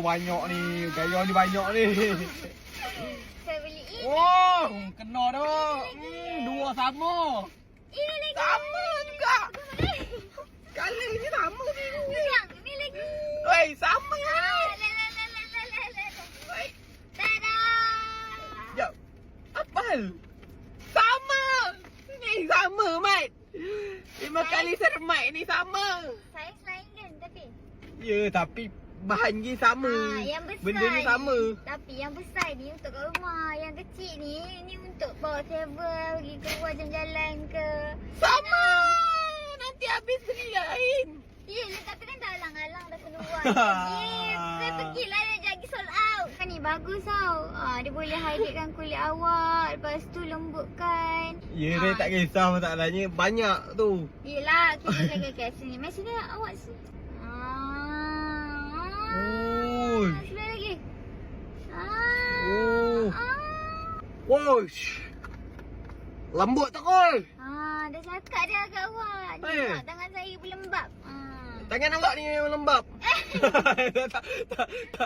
banyak ni. Gaya ni banyak ni. Saya beliin. Oh, kena dah. Dua sama. Ini lagi. Sama juga. Kali ni sama ni. Yang ini lagi. Oi, sama. Oi, Tada. jap. Apa hal? Sama. Ni sama, Mat. 5 kali sermat ni sama. Saiz lain kan tapi. Ya, tapi bahan je sama. Yang besar Benda ni sama. Tapi yang besar ni untuk kat rumah. Yang kecil ni untuk bawa travel, pergi keluar jalan-jalan ke. Sama. Nanti habis beli lain. Yelah, tapi kan dah alang-alang dah keluar. Saya pergilah dia jadi sold out. Kan ni bagus tau. Dia boleh highlightkan kulit awak. Lepas tu lembutkan. Ya, dia tak kisah masalahnya. Banyak tu. Yelah, kita jaga sini. Mari sini awak sini. Oh. Sebelah lagi. Oh. Wosh. Lembut tak kau? Dah cakap dia agak awak. Ni Eh. tengok tangan saya berlembab. Tangan awak ni memang lembab. tak, tak, tak.